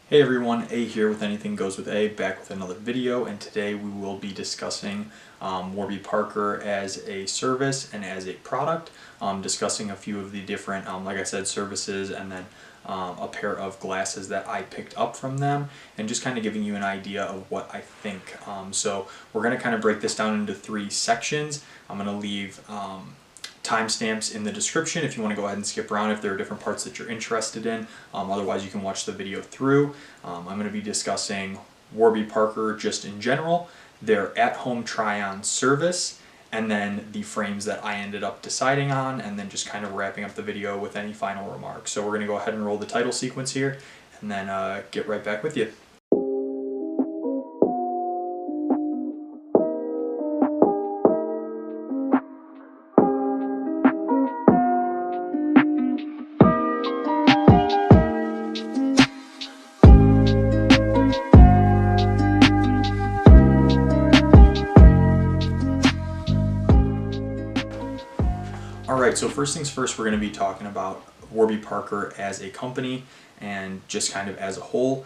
Hey everyone, A here with Anything Goes with A, back with another video, and today we will be discussing Warby Parker as a service and as a product, discussing a few of the different, like I said, services, and then a pair of glasses that I picked up from them, and just kind of giving you an idea of what I think. So we're going to kind of break this down into three sections. I'm going to leave timestamps in the description if you want to go ahead and skip around if there are different parts that you're interested in. Otherwise you can watch the video through. I'm going to be discussing Warby Parker just in general, their at-home try-on service, and then the frames that I ended up deciding on, and then just kind of wrapping up the video with any final remarks. So we're going to go ahead and roll the title sequence here and then get right back with you. Alright, so first things first, we're going to be talking about Warby Parker as a company and just kind of as a whole.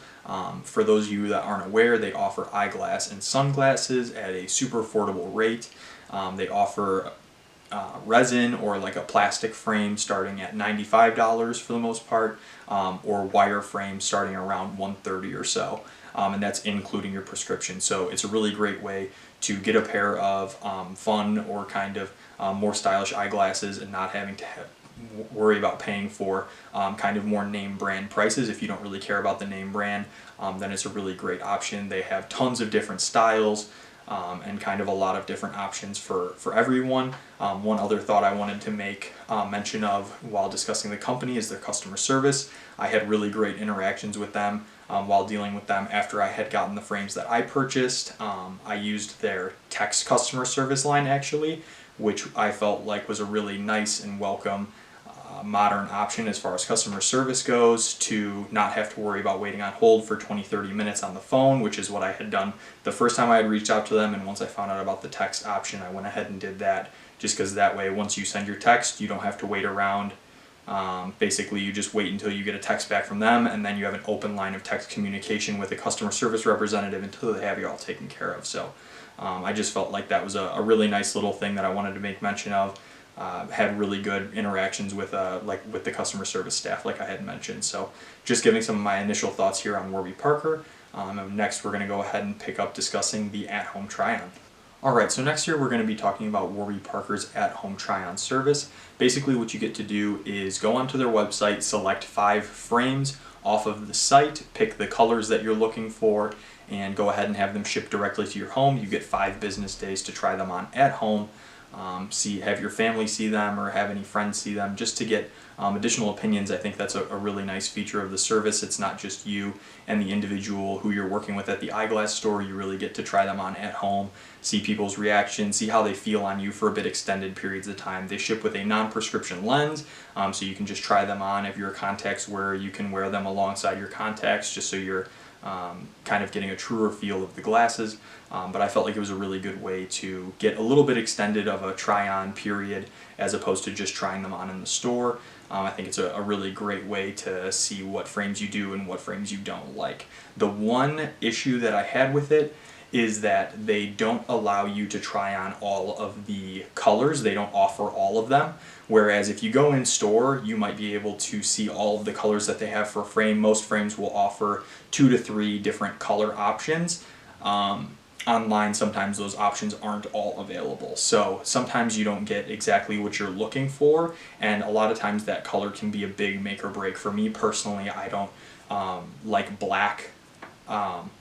For those of you that aren't aware, they offer eyeglass and sunglasses at a super affordable rate. They offer resin or like a plastic frame starting at $95 for the most part, or wire frame starting around $130 or so. And that's including your prescription. So it's a really great way to get a pair of fun or kind of more stylish eyeglasses and not having to worry about paying for kind of more name brand prices. If you don't really care about the name brand, then it's a really great option. They have tons of different styles and kind of a lot of different options for everyone. One other thought I wanted to make mention of while discussing the company is their customer service. I had really great interactions with them while dealing with them after I had gotten the frames that I purchased. I used their text customer service line actually, which I felt like was a really nice and welcome modern option as far as customer service goes, to not have to worry about waiting on hold for 20-30 minutes on the phone, which is what I had done the first time I had reached out to them. And once I found out about the text option, I went ahead and did that, just because that way once you send your text you don't have to wait around. Basically you just wait until you get a text back from them, and then you have an open line of text communication with a customer service representative until they have you all taken care of. So I just felt like that was a really nice little thing that I wanted to make mention of. Had really good interactions with with the customer service staff, like I had mentioned. So just giving some of my initial thoughts here on Warby Parker. Next we're going to go ahead and pick up discussing the at-home try-on. Alright, so next year we're going to be talking about Warby Parker's at-home try-on service. Basically what you get to do is go onto their website, select 5 frames off of the site, pick the colors that you're looking for, and go ahead and have them shipped directly to your home. You get 5 business days to try them on at home. Have your family see them or have any friends see them, just to get additional opinions. I think that's a really nice feature of the service. It's not just you and the individual who you're working with at the eyeglass store. You really get to try them on at home, see people's reactions, see how they feel on you for a bit extended periods of time. They ship with a non-prescription lens, so you can just try them on. If your contacts wear, you can wear them alongside your contacts, just so you're kind of getting a truer feel of the glasses. But I felt like it was a really good way to get a little bit extended of a try-on period as opposed to just trying them on in the store. I think it's a really great way to see what frames you do and what frames you don't like. The one issue that I had with it is that they don't allow you to try on all of the colors. They don't offer all of them. Whereas if you go in store, you might be able to see all of the colors that they have for a frame. Most frames will offer 2 to 3 different color options. Online, sometimes those options aren't all available. So sometimes you don't get exactly what you're looking for, and a lot of times that color can be a big make or break. For me personally, I don't like black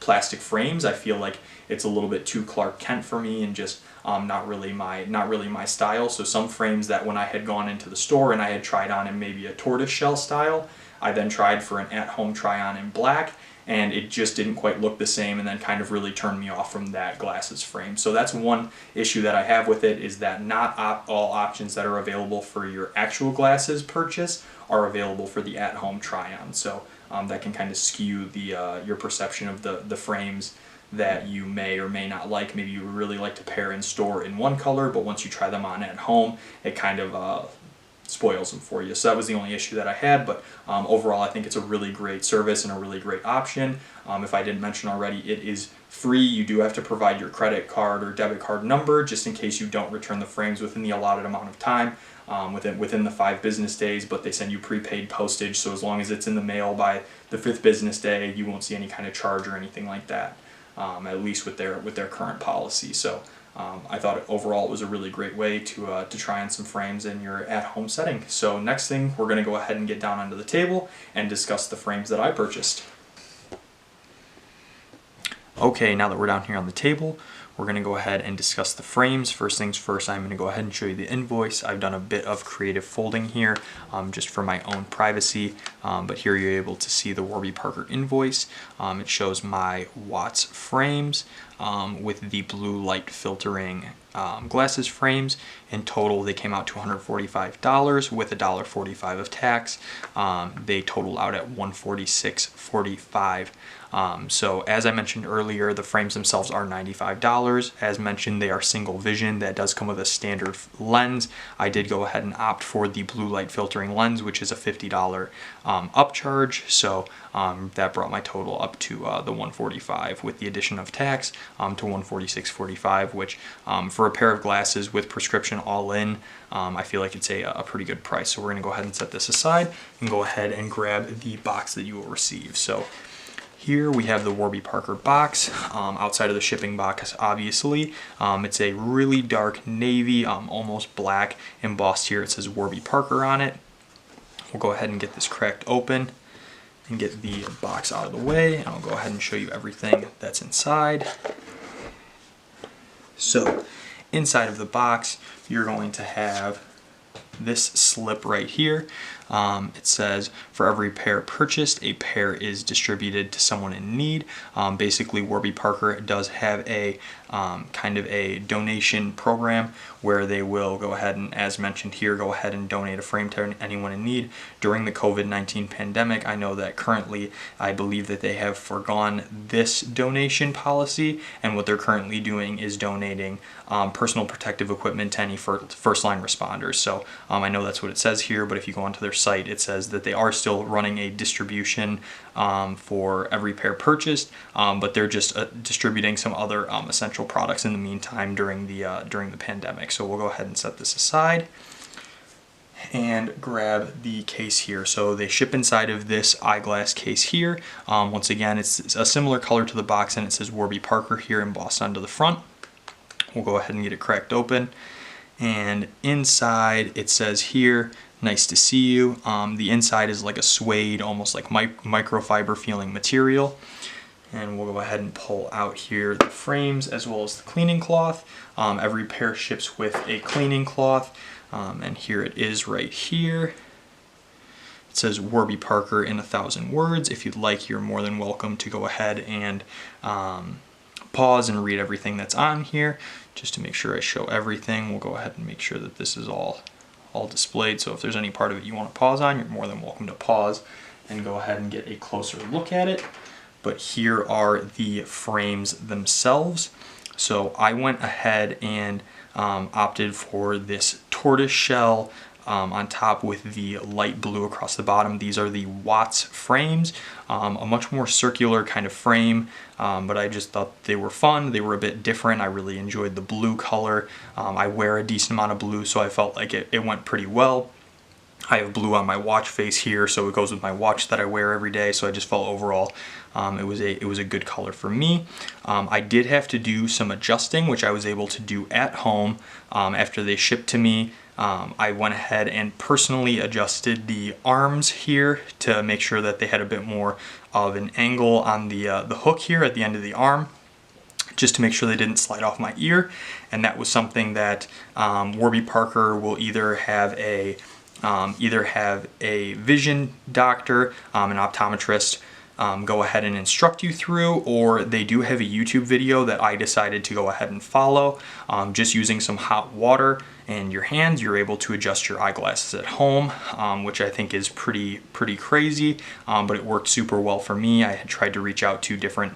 plastic frames. I feel like it's a little bit too Clark Kent for me, and just not really my style. So some frames that when I had gone into the store and I had tried on in maybe a tortoiseshell style, I then tried for an at-home try-on in black, and it just didn't quite look the same, and then kind of really turned me off from that glasses frame. So that's one issue that I have with it, is that not all options that are available for your actual glasses purchase are available for the at-home try-on. So that can kind of skew the your perception of the frames that you may or may not like. Maybe you really like to pair in store in one color, but once you try them on at home, it kind of spoils them for you. So that was the only issue that I had, but overall I think it's a really great service and a really great option. If I didn't mention already, it is free. You do have to provide your credit card or debit card number just in case you don't return the frames within the allotted amount of time, within the 5 business days, but they send you prepaid postage, so as long as it's in the mail by the 5th business day, you won't see any kind of charge or anything like that, at least with their current policy. So I thought overall it was a really great way to try on some frames in your at-home setting. So next thing, we're going to go ahead and get down onto the table and discuss the frames that I purchased. Okay, now that we're down here on the table, we're going to go ahead and discuss the frames. First things first, I'm going to go ahead and show you the invoice. I've done a bit of creative folding here just for my own privacy, but here you're able to see the Warby Parker invoice. It shows my Watts frames with the blue light filtering glasses frames. In total, they came out to $145 with $1.45 of tax. They total out at $146.45. So as I mentioned earlier, the frames themselves are $95. As mentioned, they are single vision. That does come with a standard lens. I did go ahead and opt for the blue light filtering lens, which is a $50 upcharge. So that brought my total up to the $145 with the addition of tax to $146.45, which for a pair of glasses with prescription all in, I feel like it's a pretty good price. So we're going to go ahead and set this aside and go ahead and grab the box that you will receive. So here we have the Warby Parker box, outside of the shipping box obviously. It's a really dark navy, almost black, embossed here. It says Warby Parker on it. We'll go ahead and get this cracked open and get the box out of the way, and I'll go ahead and show you everything that's inside. So inside of the box, you're going to have this slip right here. It says, for every pair purchased, a pair is distributed to someone in need. Basically, Warby Parker does have a kind of a donation program where they will go ahead and, as mentioned here, go ahead and donate a frame to anyone in need. During the COVID-19 pandemic, I know that currently, I believe that they have forgone this donation policy, and what they're currently doing is donating personal protective equipment to any first line responders. So I know that's what it says here, but if you go onto their site, it says that they are still running a distribution for every pair purchased, but they're just distributing some other essential products in the meantime during the pandemic. So we'll go ahead and set this aside and grab the case here. So they ship inside of this eyeglass case here. Once again, it's a similar color to the box, and it says Warby Parker here embossed onto the front. We'll go ahead and get it cracked open, and inside it says here, nice to see you. The inside is like a suede, almost like microfiber feeling material. And we'll go ahead and pull out here the frames as well as the cleaning cloth. Every pair ships with a cleaning cloth, and here it is right here. It says Warby Parker in 1,000 words. If you'd like, you're more than welcome to go ahead and pause and read everything that's on here. Just to make sure I show everything, we'll go ahead and make sure that this is all displayed. So if there's any part of it you want to pause on, you're more than welcome to pause and go ahead and get a closer look at it. But here are the frames themselves. So I went ahead and opted for this tortoise shell on top with the light blue across the bottom. These are the Watts frames, a much more circular kind of frame, but I just thought they were fun. They were a bit different. I really enjoyed the blue color. I wear a decent amount of blue, so I felt like it went pretty well. I have blue on my watch face here, so it goes with my watch that I wear every day, so I just felt overall it was a good color for me. I did have to do some adjusting, which I was able to do at home after they shipped to me. I went ahead and personally adjusted the arms here to make sure that they had a bit more of an angle on the hook here at the end of the arm, just to make sure they didn't slide off my ear. And that was something that Warby Parker will either have a vision doctor, an optometrist, go ahead and instruct you through, or they do have a YouTube video that I decided to go ahead and follow. Just using some hot water and your hands, you're able to adjust your eyeglasses at home, which I think is pretty crazy, but it worked super well for me. I had tried to reach out to different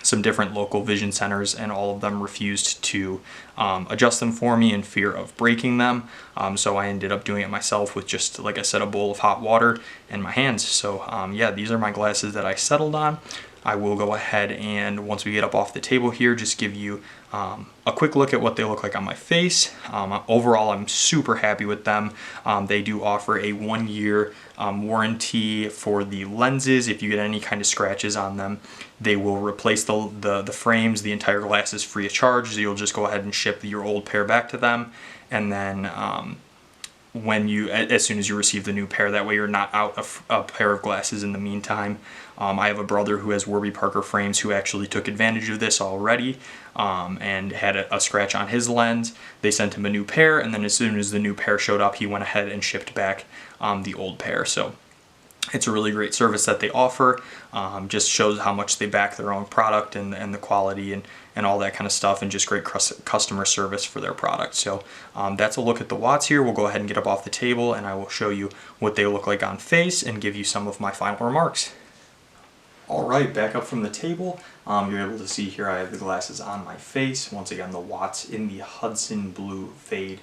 some different local vision centers, and all of them refused to adjust them for me in fear of breaking them. So I ended up doing it myself with just, like I said, a bowl of hot water and my hands. So yeah, these are my glasses that I settled on. I will go ahead and, once we get up off the table here, just give you a quick look at what they look like on my face. Overall, I'm super happy with them. They do offer a 1-year warranty for the lenses. If you get any kind of scratches on them, they will replace the frames. The entire glass is free of charge, so you'll just go ahead and ship your old pair back to them. And then as soon as you receive the new pair, that way you're not out a pair of glasses in the meantime. I have a brother who has Warby Parker frames who actually took advantage of this already and had a scratch on his lens. They sent him a new pair, and then as soon as the new pair showed up, he went ahead and shipped back the old pair. So it's a really great service that they offer. Just shows how much they back their own product and the quality and all that kind of stuff, and just great customer service for their product. So that's a look at the watts here. We'll go ahead and get up off the table, and I will show you what they look like on face and give you some of my final remarks. All right, back up from the table. You're able to see here I have the glasses on my face. Once again, the watts in the Hudson Blue Fade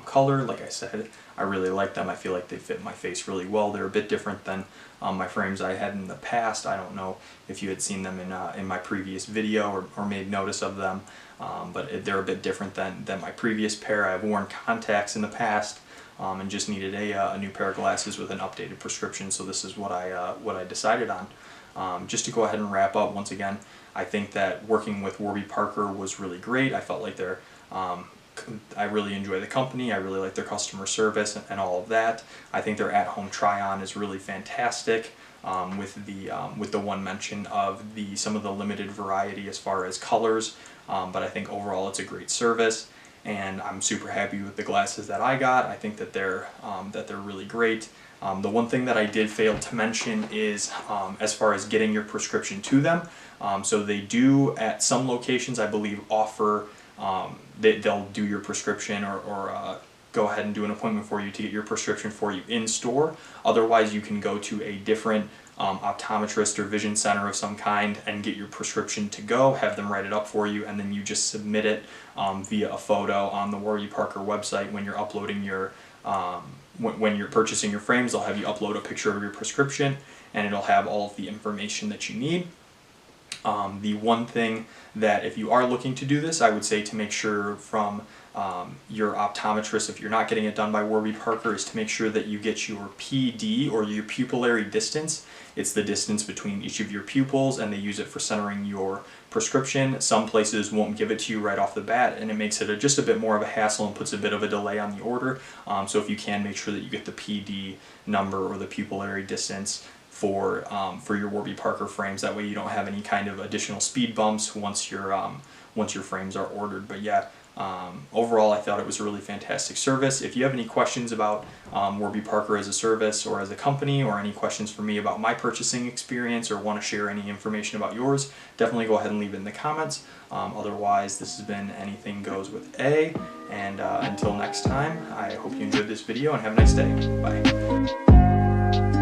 color. Like I said, I really like them. I feel like they fit my face really well. They're a bit different than my frames I had in the past. I don't know if you had seen them in my previous video or made notice of them, but they're a bit different than my previous pair. I've worn contacts in the past and just needed a new pair of glasses with an updated prescription, so this is what I decided on. Just to go ahead and wrap up, once again, I think that working with Warby Parker was really great. I felt like I really enjoy the company. I really like their customer service and all of that. I think their at-home try-on is really fantastic, with the one mention of some of the limited variety as far as colors. But I think overall it's a great service, and I'm super happy with the glasses that I got. I think that they're really great. The one thing that I did fail to mention is as far as getting your prescription to them. So they do, at some locations, I believe, offer, they'll do your prescription or go ahead and do an appointment for you to get your prescription for you in store. Otherwise, you can go to a different optometrist or vision center of some kind and get your prescription to go, have them write it up for you, and then you just submit it via a photo on the Warby Parker website when you're uploading your when you're purchasing your frames. They'll have you upload a picture of your prescription, and it'll have all of the information that you need. The one thing that, if you are looking to do this, I would say to make sure from your optometrist, if you're not getting it done by Warby Parker, is to make sure that you get your PD, or your pupillary distance. It's the distance between each of your pupils, and they use it for centering your prescription. Some places won't give it to you right off the bat, and it makes it just a bit more of a hassle and puts a bit of a delay on the order. So if you can, make sure that you get the PD number or the pupillary distance for your Warby Parker frames. That way you don't have any kind of additional speed bumps once your frames are ordered. But yeah, overall I thought it was a really fantastic service. If you have any questions about Warby Parker as a service or as a company, or any questions for me about my purchasing experience, or want to share any information about yours, definitely go ahead and leave it in the comments. Otherwise, this has been Anything Goes with A, and until next time, I hope you enjoyed this video and have a nice day. Bye.